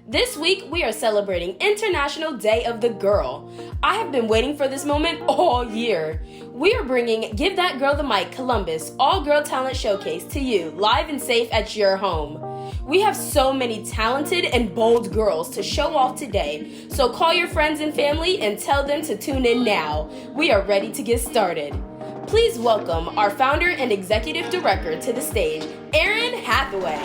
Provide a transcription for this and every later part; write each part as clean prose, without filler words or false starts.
This week, we are celebrating International Day of the Girl. I have been waiting for this moment all year. We are bringing Give That Girl the Mic Columbus All-Girl Talent Showcase to you, live and safe at your home. We have so many talented and bold girls to show off today, so call your friends and family and tell them to tune in now. We are ready to get started. Please welcome our founder and executive director to the stage, Eryn Hathaway.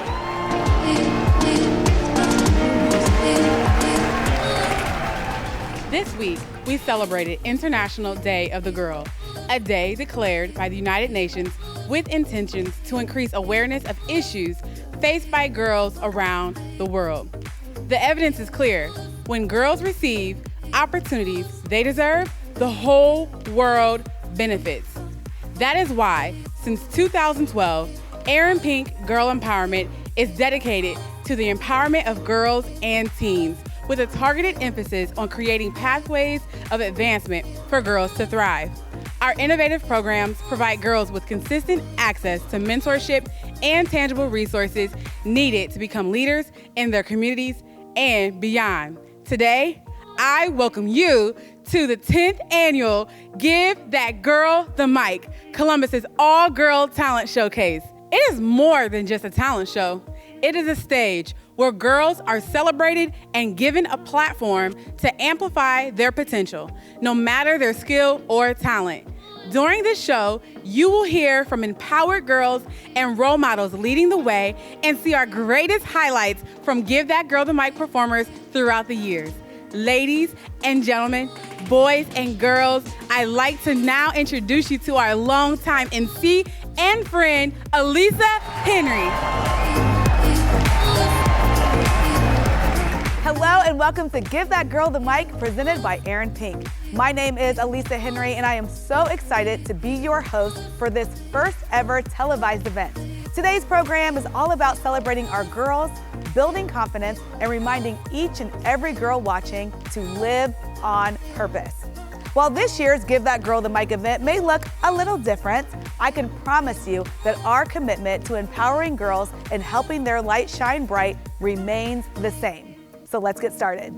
This week, we celebrated International Day of the Girl, a day declared by the United Nations with intentions to increase awareness of issues faced by girls around the world. The evidence is clear. When girls receive opportunities they deserve, the whole world benefits. That is why, since 2012, Eryn Pink Girl Empowerment is dedicated to the empowerment of girls and teens, with a targeted emphasis on creating pathways of advancement for girls to thrive. Our innovative programs provide girls with consistent access to mentorship and tangible resources needed to become leaders in their communities and beyond. Today, I welcome you to the 10th annual Give That Girl the Mic, Columbus's all-girl talent showcase. It is more than just a talent show. It is a stage where girls are celebrated and given a platform to amplify their potential, no matter their skill or talent. During this show, you will hear from empowered girls and role models leading the way and see our greatest highlights from Give That Girl the Mic performers throughout the years. Ladies and gentlemen, boys and girls, I'd like to now introduce you to our longtime MC and friend, Elisa Henry. Hello and welcome to Give That Girl the Mic, presented by Eryn Pink. My name is Elisa Henry and I am so excited to be your host for this first ever televised event. Today's program is all about celebrating our girls, building confidence, and reminding each and every girl watching to live on purpose. While this year's Give That Girl the Mic event may look a little different, I can promise you that our commitment to empowering girls and helping their light shine bright remains the same. So let's get started.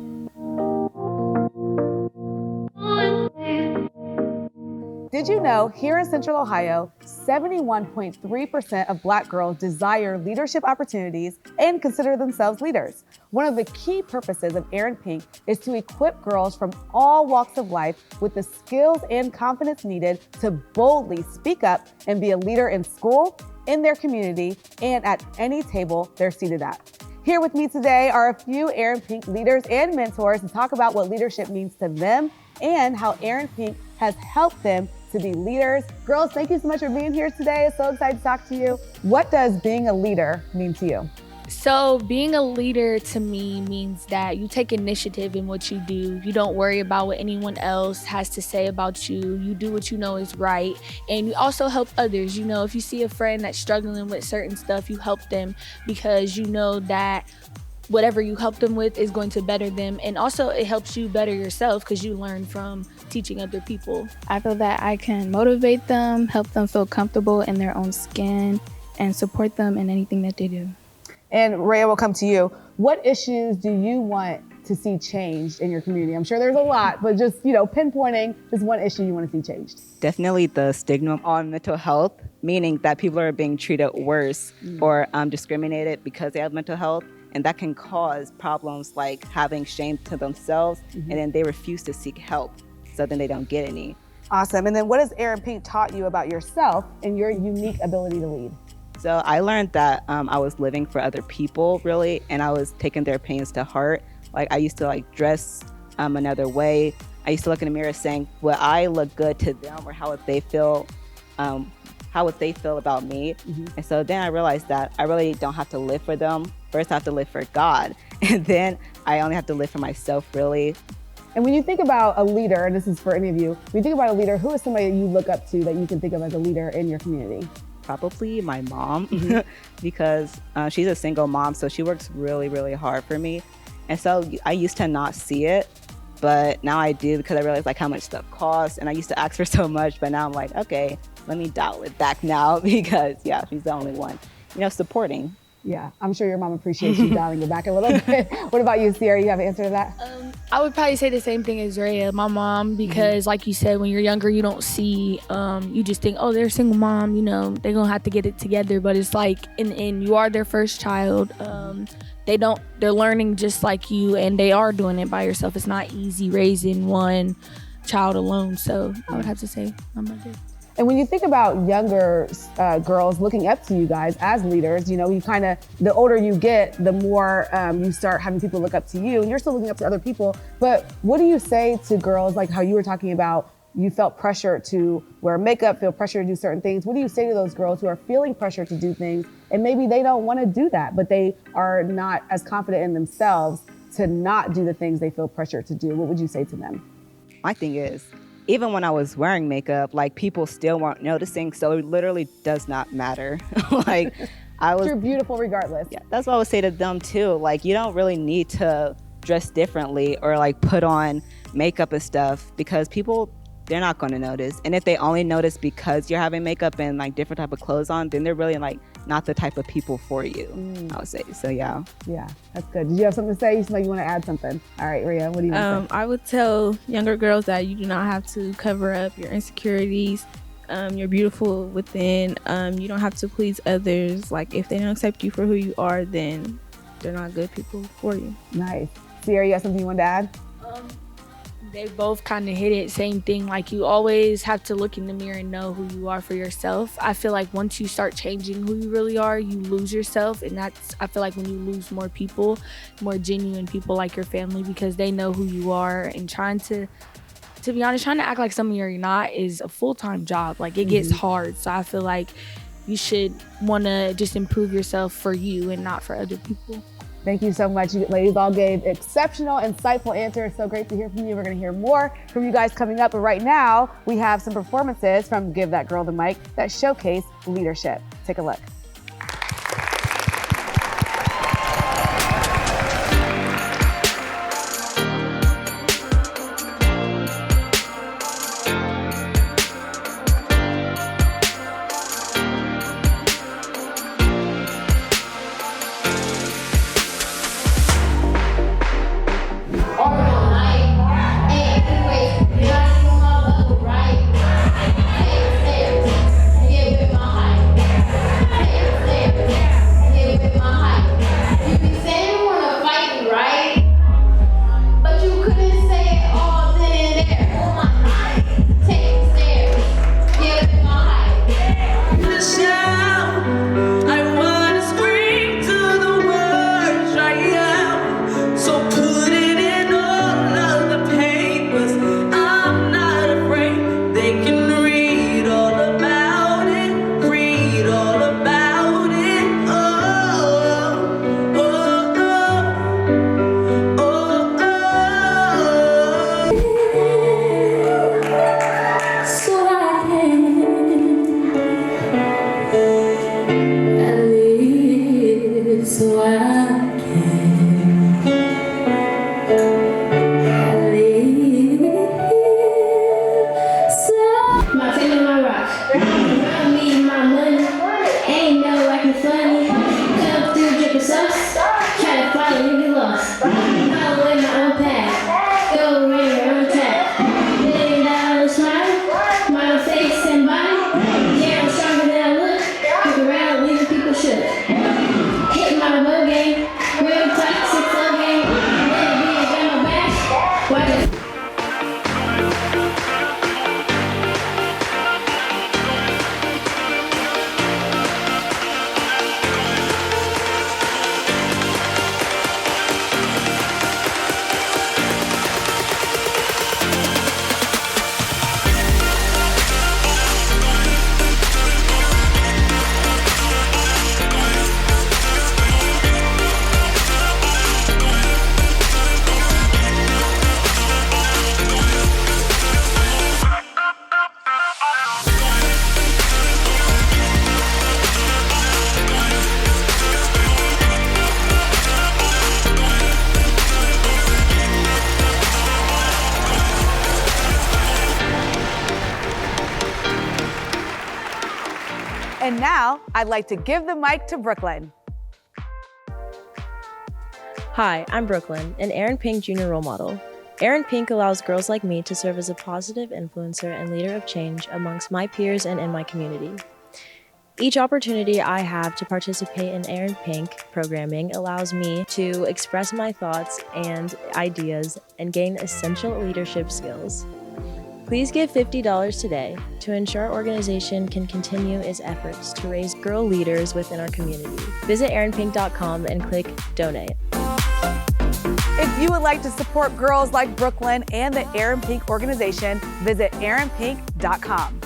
Did you know here in Central Ohio, 71.3% of Black girls desire leadership opportunities and consider themselves leaders? One of the key purposes of Eryn Pink is to equip girls from all walks of life with the skills and confidence needed to boldly speak up and be a leader in school, in their community, and at any table they're seated at. Here with me today are a few Eryn Pink leaders and mentors to talk about what leadership means to them and how Eryn Pink has helped them to be leaders. Girls, thank you so much for being here today. I'm so excited to talk to you. What does being a leader mean to you? So being a leader to me means that you take initiative in what you do. You don't worry about what anyone else has to say about you. You do what you know is right. And you also help others. You know, if you see a friend that's struggling with certain stuff, you help them because you know that whatever you help them with is going to better them. And also it helps you better yourself because you learn from teaching other people. I feel that I can motivate them, help them feel comfortable in their own skin, and support them in anything that they do. And Rhea, we'll come to you. What issues do you want to see changed in your community? I'm sure there's a lot, but just, pinpointing just one issue you want to see changed. Definitely the stigma on mental health, meaning that people are being treated worse or discriminated because they have mental health. And that can cause problems like having shame to themselves, and then they refuse to seek help, so then they don't get any. Awesome. And then what has Eryn Pink taught you about yourself and your unique ability to lead? So I learned that I was living for other people, really, and I was taking their pains to heart. Like I used to dress another way. I used to look in the mirror saying, will I look good to them, or how would they feel about me? And so then I realized that I really don't have to live for them. First I have to live for God, and then I only have to live for myself, really. And when you think about a leader, and this is for any of you, when you think about a leader, who is somebody that you look up to that you can think of as a leader in your community? Probably my mom, because she's a single mom, so she works really, really hard for me. And so I used to not see it, but now I do because I realize how much stuff costs, and I used to ask for so much, but now I'm like, okay, let me dial it back now because she's the only one, supporting. Yeah, I'm sure your mom appreciates you dialing it back a little bit. What about you, Sierra? You have an answer to that? I would probably say the same thing as Rhea, my mom, because like you said, when you're younger, you don't see, you just think, oh, they're a single mom, you know, they're gonna have to get it together. But it's like, in the end, you are their first child. They're learning just like you, and they are doing it by yourself. It's not easy raising one child alone. So I would have to say my mother. And when you think about younger girls looking up to you guys as leaders, you know, the older you get, the more you start having people look up to you, and you're still looking up to other people. But what do you say to girls, like how you were talking about, you felt pressure to wear makeup, feel pressure to do certain things. What do you say to those girls who are feeling pressure to do things, and maybe they don't want to do that, but they are not as confident in themselves to not do the things they feel pressure to do? What would you say to them? My thing is, even when I was wearing makeup, like people still weren't noticing, so it literally does not matter. Like You're beautiful regardless. Yeah, that's what I would say to them too. Like you don't really need to dress differently or like put on makeup and stuff because people, they're not going to notice. And if they only notice because you're having makeup and like different type of clothes on, then they're really like not the type of people for you, I would say. So yeah. Yeah, that's good. Did you have something to say? You seem like you want to add something. All right, Rhea, what do you want to say? I would tell younger girls that you do not have to cover up your insecurities. You're beautiful within. You don't have to please others. Like if they don't accept you for who you are, then they're not good people for you. Nice. Sierra, you have something you want to add? They both kind of hit it, same thing. Like you always have to look in the mirror and know who you are for yourself. I feel like once you start changing who you really are, you lose yourself. And I feel like when you lose more people, more genuine people like your family, because they know who you are, and trying to be honest, trying to act like something you're not is a full-time job. Like it gets hard. So I feel like you should want to just improve yourself for you and not for other people. Thank you so much. You ladies all gave exceptional, insightful answers. So great to hear from you. We're going to hear more from you guys coming up. But right now, we have some performances from Give That Girl the Mic that showcase leadership. Take a look. And now, I'd like to give the mic to Brooklyn. Hi, I'm Brooklyn, an Eryn Pink Jr. role model. Eryn Pink allows girls like me to serve as a positive influencer and leader of change amongst my peers and in my community. Each opportunity I have to participate in Eryn Pink programming allows me to express my thoughts and ideas and gain essential leadership skills. Please give $50 today to ensure our organization can continue its efforts to raise girl leaders within our community. Visit ErynPink.com and click Donate. If you would like to support girls like Brooklyn and the Eryn Pink organization, visit ErynPink.com.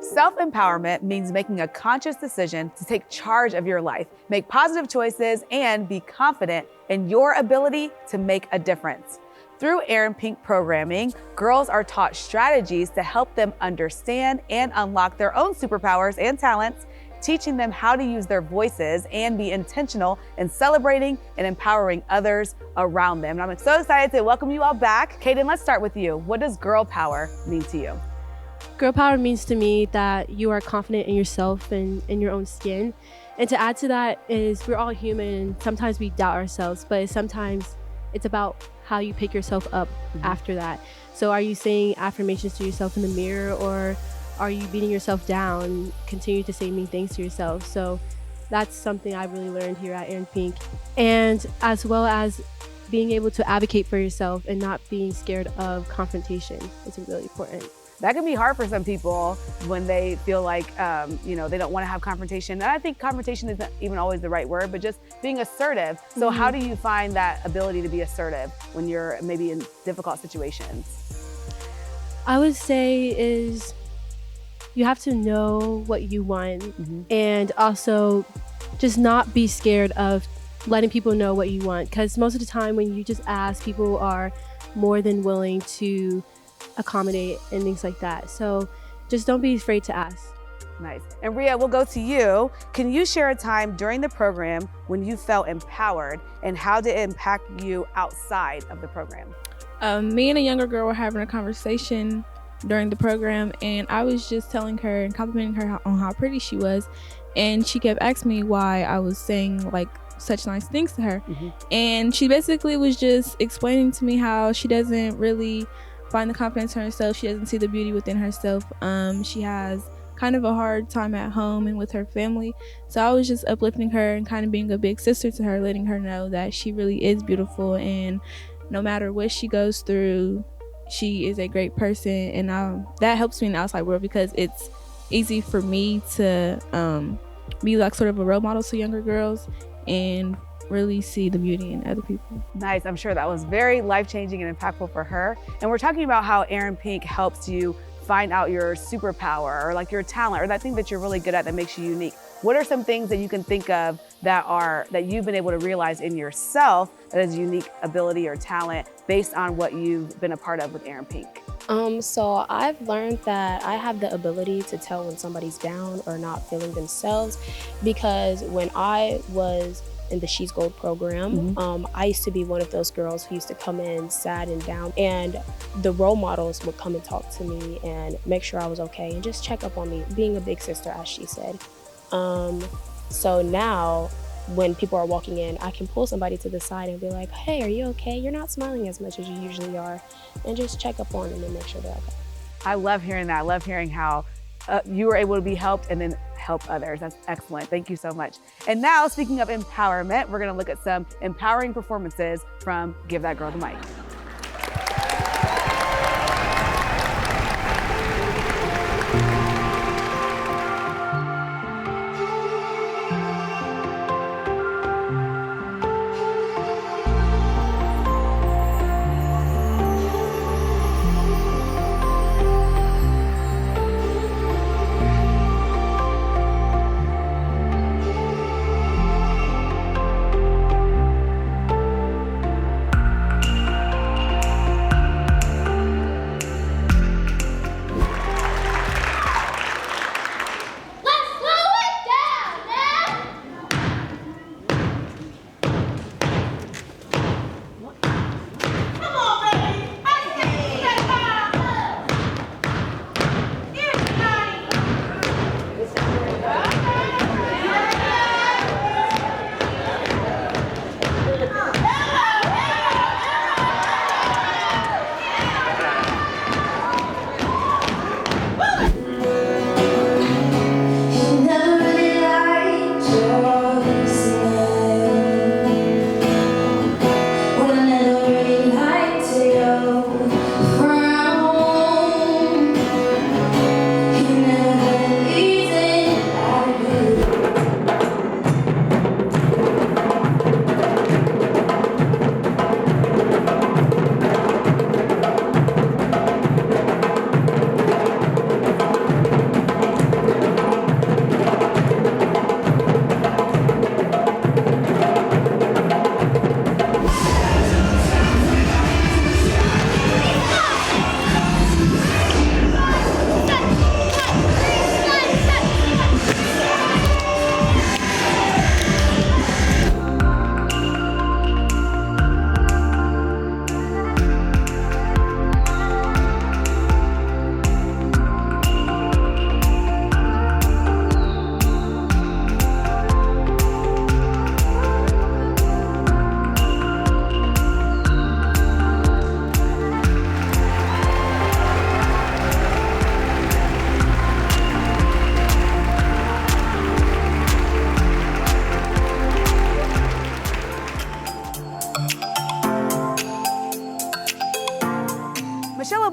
Self-empowerment means making a conscious decision to take charge of your life, make positive choices, and be confident in your ability to make a difference. Through Eryn Pink programming, girls are taught strategies to help them understand and unlock their own superpowers and talents, teaching them how to use their voices and be intentional in celebrating and empowering others around them. And I'm so excited to welcome you all back. Kaden, let's start with you. What does girl power mean to you? Girl power means to me that you are confident in yourself and in your own skin. And to add to that is we're all human. Sometimes we doubt ourselves, but sometimes it's about how you pick yourself up after that. So are you saying affirmations to yourself in the mirror, or are you beating yourself down, continue to say mean things to yourself? So that's something I really learned here at Eryn Pink. And as well as being able to advocate for yourself and not being scared of confrontation is really important. That can be hard for some people when they feel like, they don't want to have confrontation. And I think confrontation isn't even always the right word, but just being assertive. So how do you find that ability to be assertive when you're maybe in difficult situations? I would say is you have to know what you want and also just not be scared of letting people know what you want. Because most of the time when you just ask, people are more than willing to accommodate and things like that. So just don't be afraid to ask. Nice. And Rhea, we'll go to you. Can you share a time during the program when you felt empowered, and how did it impact you outside of the program? Me and a younger girl were having a conversation during the program, and I was just telling her and complimenting her on how pretty she was, and she kept asking me why I was saying like such nice things to her. And she basically was just explaining to me how she doesn't really find the confidence in herself. She doesn't see the beauty within herself. She has kind of a hard time at home and with her family. So I was just uplifting her and kind of being a big sister to her, letting her know that she really is beautiful, and no matter what she goes through, she is a great person. And that helps me in the outside world, because it's easy for me to be like sort of a role model to younger girls and really see the beauty in other people. Nice. I'm sure that was very life-changing and impactful for her. And we're talking about how Eryn Pink helps you find out your superpower, or like your talent, or that thing that you're really good at that makes you unique. What are some things that you can think of that you've been able to realize in yourself that is unique ability or talent based on what you've been a part of with Eryn Pink? So I've learned that I have the ability to tell when somebody's down or not feeling themselves, because when I was in the She's Gold program, I used to be one of those girls who used to come in sad and down, and the role models would come and talk to me and make sure I was okay and just check up on me, being a big sister, as she said. So now when people are walking in, I can pull somebody to the side and be like, hey, are you okay? You're not smiling as much as you usually are, and just check up on them and make sure they're okay. I love hearing that. I love hearing how you were able to be helped and then help others. That's excellent. Thank you so much. And now, speaking of empowerment, we're going to look at some empowering performances from Give That Girl the Mic.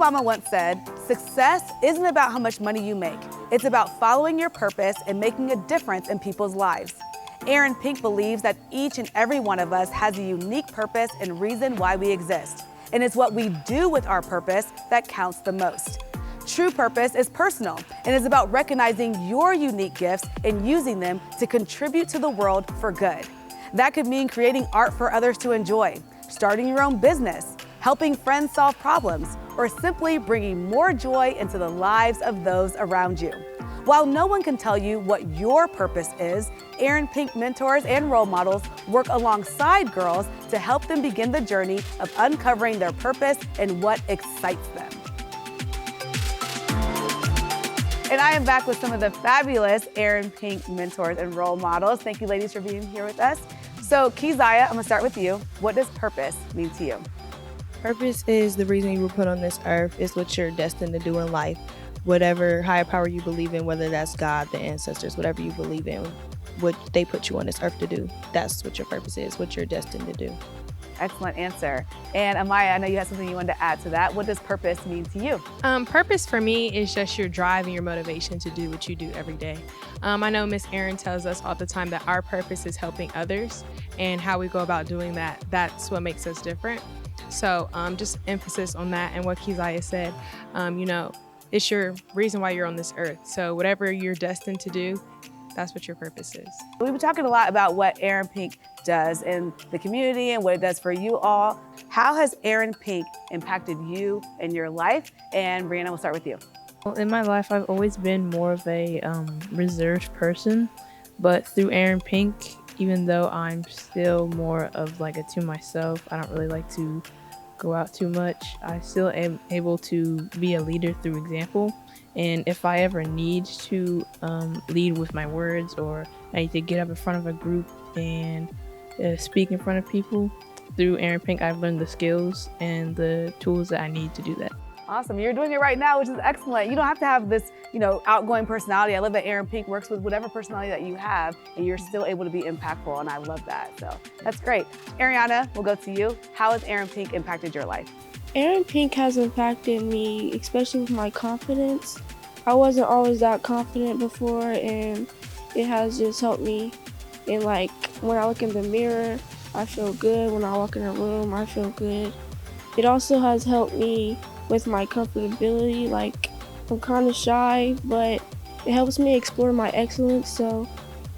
Obama once said, "Success isn't about how much money you make. It's about following your purpose and making a difference in people's lives." Eryn Pink believes that each and every one of us has a unique purpose and reason why we exist. And it's what we do with our purpose that counts the most. True purpose is personal and is about recognizing your unique gifts and using them to contribute to the world for good. That could mean creating art for others to enjoy, starting your own business, helping friends solve problems, or simply bringing more joy into the lives of those around you. While no one can tell you what your purpose is, Eryn Pink mentors and role models work alongside girls to help them begin the journey of uncovering their purpose and what excites them. And I am back with some of the fabulous Eryn Pink mentors and role models. Thank you, ladies, for being here with us. So, Keziah, I'm gonna start with you. What does purpose mean to you? Purpose is the reason you were put on this earth. It's what you're destined to do in life. Whatever higher power you believe in, whether that's God, the ancestors, whatever you believe in, what they put you on this earth to do, that's what your purpose is, what you're destined to do. Excellent answer. And Amaya, I know you had something you wanted to add to that. What does purpose mean to you? Purpose for me is just your drive and your motivation to do what you do every day. I know Miss Eryn tells us all the time that our purpose is helping others, and how we go about doing that, that's what makes us different. So just emphasis on that, and what Keziah said, it's your reason why you're on this earth. So whatever you're destined to do, that's what your purpose is. We've been talking a lot about what Eryn Pink does in the community and what it does for you all. How has Eryn Pink impacted you in your life? And Brianna, we'll start with you. Well, in my life, I've always been more of a reserved person, but through Eryn Pink, even though I'm still more of like a to myself, I don't really like to go out too much, I still am able to be a leader through example. And if I ever need to lead with my words, or I need to get up in front of a group and speak in front of people, through Eryn Pink, I've learned the skills and the tools that I need to do that. Awesome. You're doing it right now, which is excellent. You don't have to have this, outgoing personality. I love that Eryn Pink works with whatever personality that you have, and you're still able to be impactful, and I love that. So that's great. Ariana, we'll go to you. How has Eryn Pink impacted your life? Eryn Pink has impacted me, especially with my confidence. I wasn't always that confident before, and it has just helped me. And like when I look in the mirror, I feel good. When I walk in a room, I feel good. It also has helped me with my comfortability. Like I'm kind of shy, but it helps me explore my excellence. So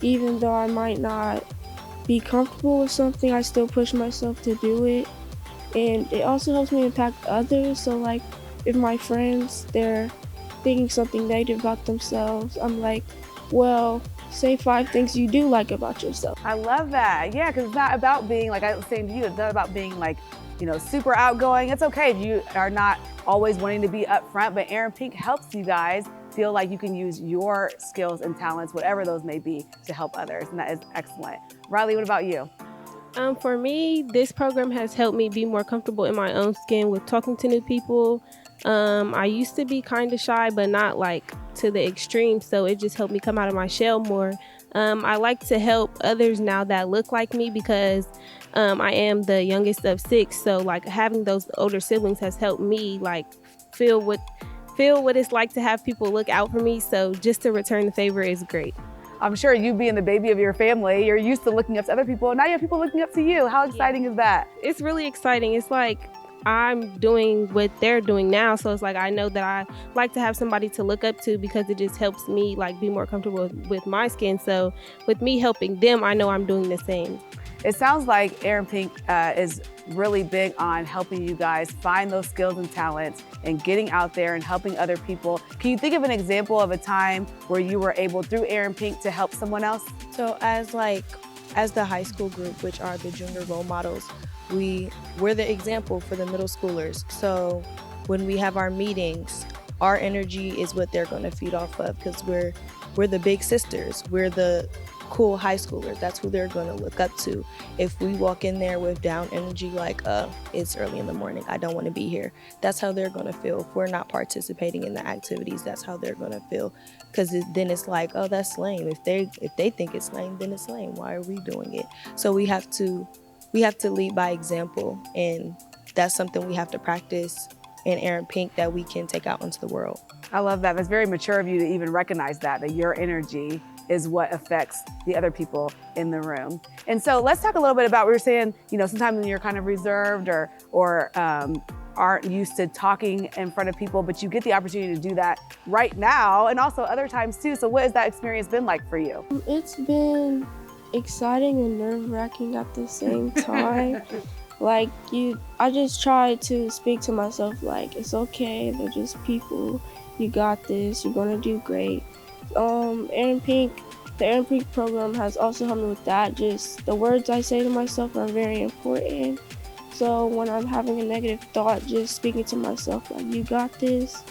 even though I might not be comfortable with something, I still push myself to do it. And it also helps me impact others. So like if my friends, they're thinking something negative about themselves, I'm like, well, say 5 things you do like about yourself. I love that. Yeah, because it's not about being, like I was saying to you, it's not about being like, super outgoing. It's okay if you are not always wanting to be upfront, but Eryn Pink helps you guys feel like you can use your skills and talents, whatever those may be, to help others, and that is excellent. Riley, what about you? For me, this program has helped me be more comfortable in my own skin with talking to new people. I used to be kind of shy, but not like to the extreme, so it just helped me come out of my shell more. I like to help others now that look like me because I am the youngest of 6, so like having those older siblings has helped me like feel what it's like to have people look out for me, so just to return the favor is great. I'm sure you being the baby of your family, you're used to looking up to other people, and now you have people looking up to you. How exciting is that? It's really exciting. It's like I'm doing what they're doing now, so it's like I know that I like to have somebody to look up to because it just helps me like be more comfortable with my skin. So with me helping them, I know I'm doing the same. It sounds like Eryn Pink is really big on helping you guys find those skills and talents and getting out there and helping other people. Can you think of an example of a time where you were able, through Eryn Pink, to help someone else? So as the high school group, which are the junior role models, we're the example for the middle schoolers. So when we have our meetings, our energy is what they're going to feed off of, because we're the big sisters. We're the cool high schoolers. That's who they're going to look up to. If we walk in there with down energy, like it's early in the morning, I don't want to be here, that's how they're going to feel. If we're not participating in the activities, that's how they're going to feel, because then it's like, oh, that's lame. If they think it's lame, then it's lame. Why are we doing it? So we have to lead by example, and that's something we have to practice in Eryn Pink that we can take out into the world. I love that. That's very mature of you to even recognize that your energy is what affects the other people in the room. And so let's talk a little bit about, we were saying, sometimes when you're kind of reserved or aren't used to talking in front of people, but you get the opportunity to do that right now and also other times too. So what has that experience been like for you? It's been exciting and nerve-wracking at the same time. I just try to speak to myself like, it's okay, they're just people, you got this, you're gonna do great. The Eryn Pink program has also helped me with that. Just the words I say to myself are very important. So when I'm having a negative thought, just speaking to myself like, you got this,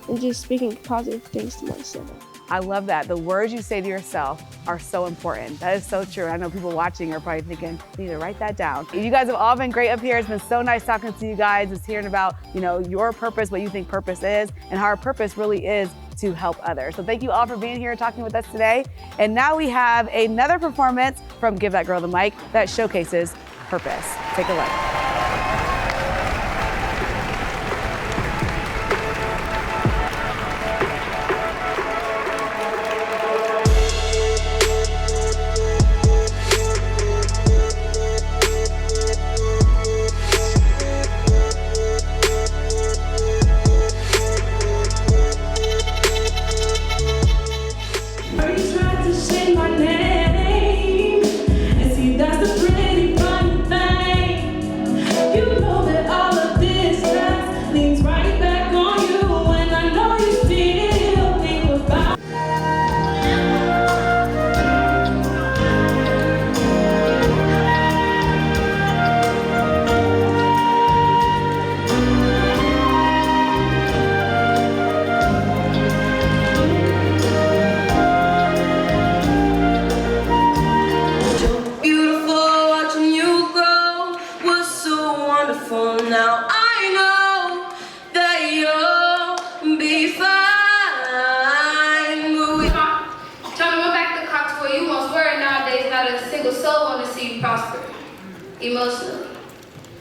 and just speaking positive things to myself. I love that. The words you say to yourself are so important. That is so true. I know people watching are probably thinking, you need to write that down. You guys have all been great up here. It's been so nice talking to you guys, just hearing about, your purpose, what you think purpose is, and how our purpose really is to help others. So thank you all for being here and talking with us today. And now we have another performance from Give That Girl the Mic that showcases purpose. Take a look. Emotionally.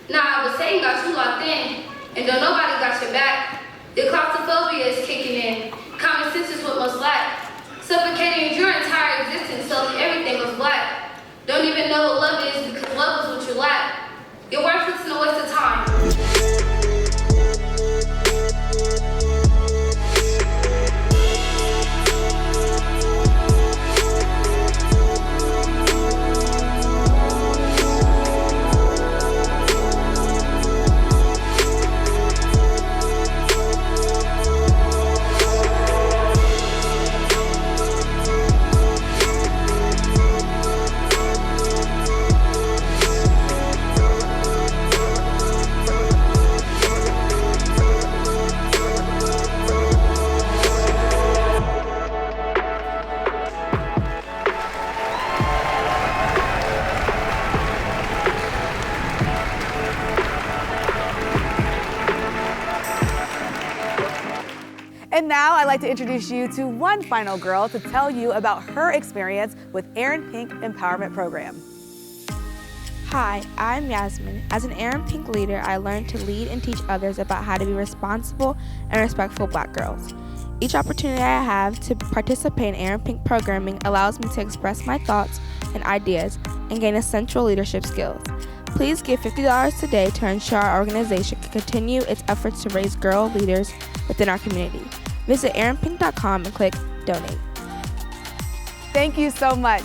Nah, but Satan got you locked in, and though nobody got your back, the claustrophobia is kicking in. Common sense is what most lack. Suffocating your entire existence, so everything was black. Don't even know what love is because love is what you lack. Your worthless and a waste of time. And now I'd like to introduce you to one final girl to tell you about her experience with Eryn Pink Empowerment Program. Hi, I'm Yasmin. As an Eryn Pink leader, I learned to lead and teach others about how to be responsible and respectful Black girls. Each opportunity I have to participate in Eryn Pink programming allows me to express my thoughts and ideas and gain essential leadership skills. Please give $50 today to ensure our organization can continue its efforts to raise girl leaders within our community. Visit erynpink.com and click Donate. Thank you so much.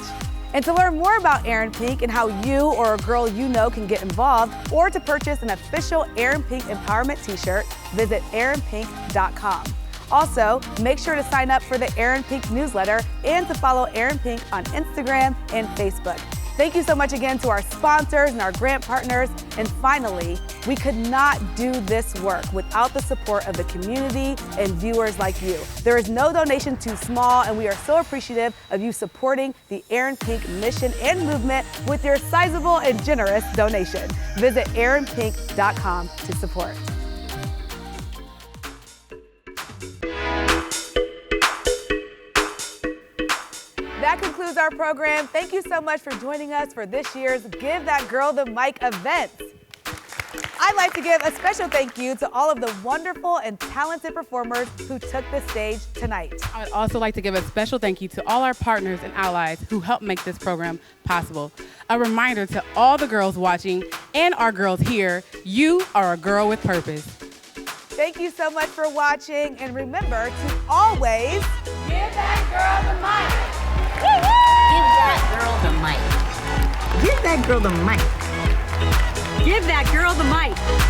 And to learn more about Eryn Pink and how you or a girl you know can get involved, or to purchase an official Eryn Pink Empowerment t-shirt, visit erynpink.com. Also, make sure to sign up for the Eryn Pink newsletter and to follow Eryn Pink on Instagram and Facebook. Thank you so much again to our sponsors and our grant partners. And finally, we could not do this work without the support of the community and viewers like you. There is no donation too small, and we are so appreciative of you supporting the Eryn Pink mission and movement with your sizable and generous donation. Visit erynpink.com to support. That concludes our program. Thank you so much for joining us for this year's Give That Girl the Mic event. I'd like to give a special thank you to all of the wonderful and talented performers who took the stage tonight. I would also like to give a special thank you to all our partners and allies who helped make this program possible. A reminder to all the girls watching and our girls here, you are a girl with purpose. Thank you so much for watching, and remember to always give that girl the mic. Give that girl the mic. Give that girl the mic. Give that girl the mic.